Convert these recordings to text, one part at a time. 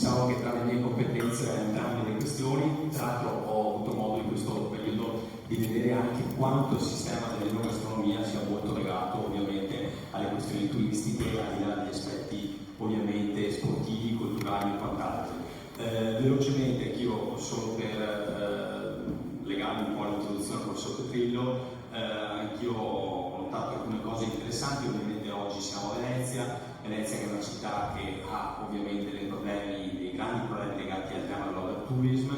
Diciamo che tra le mie competenze entrambe le questioni. Tra l'altro ho avuto modo in questo periodo di vedere anche quanto il sistema dell'enogastronomia sia molto legato ovviamente alle questioni turistiche, al di là degli aspetti ovviamente sportivi, culturali e quant'altro. Velocemente, anch'io solo per legarmi un po' all'introduzione al professor Petrillo, anch'io ho notato alcune cose interessanti. Ovviamente oggi siamo a Venezia che è una città che ha ovviamente dei grandi problemi legati al tema dell'overtourism,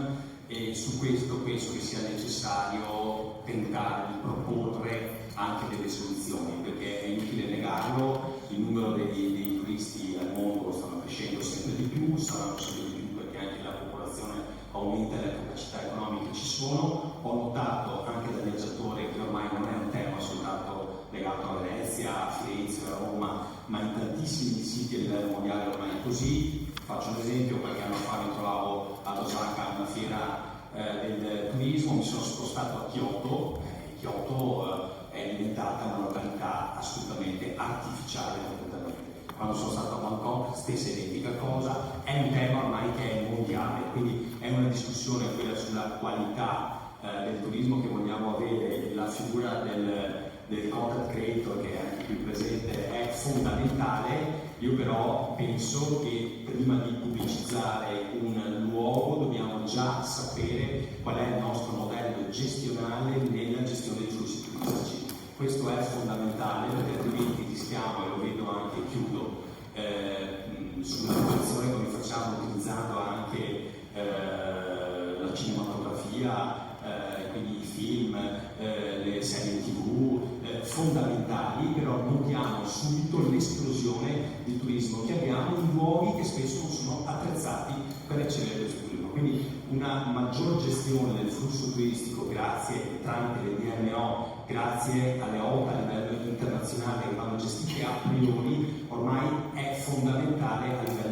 e su questo penso che sia necessario tentare di proporre anche delle soluzioni, perché è inutile negarlo, il numero dei turisti al mondo stanno crescendo sempre di più, saranno sempre di più perché anche la popolazione aumenta e le capacità economiche ci sono. Ho notato anche da viaggiatore che ormai non è un tema soltanto legato a Venezia, a Firenze, a Roma, ma in tantissimi siti a livello mondiale ormai è così. Faccio un esempio: qualche anno fa mi trovavo ad Osaka a una fiera del turismo, mi sono spostato a Kyoto. Kyoto è diventata una località assolutamente artificiale completamente. Quando sono stato a Bangkok, stessa identica cosa. È un tema ormai che è mondiale, quindi è una discussione quella sulla qualità del turismo che vogliamo avere. La figura del content creator, che è anche qui presente, è fondamentale. Io però penso che prima di pubblicizzare un luogo dobbiamo già sapere qual è il nostro modello gestionale nella gestione dei flussi turistici. Questo è fondamentale, perché altrimenti rischiamo, e lo vedo anche, chiudo, sulla produzione come facciamo utilizzando anche la cinematografia, quindi i film, le serie TV, fondamentali, però notiamo subito l'esplosione di turismo che abbiamo in luoghi che spesso non sono attrezzati per ricevere questo turismo. Quindi una maggior gestione del flusso turistico tramite le DMO, grazie alle OTA a livello internazionale che vanno gestite a priori, ormai è fondamentale a livello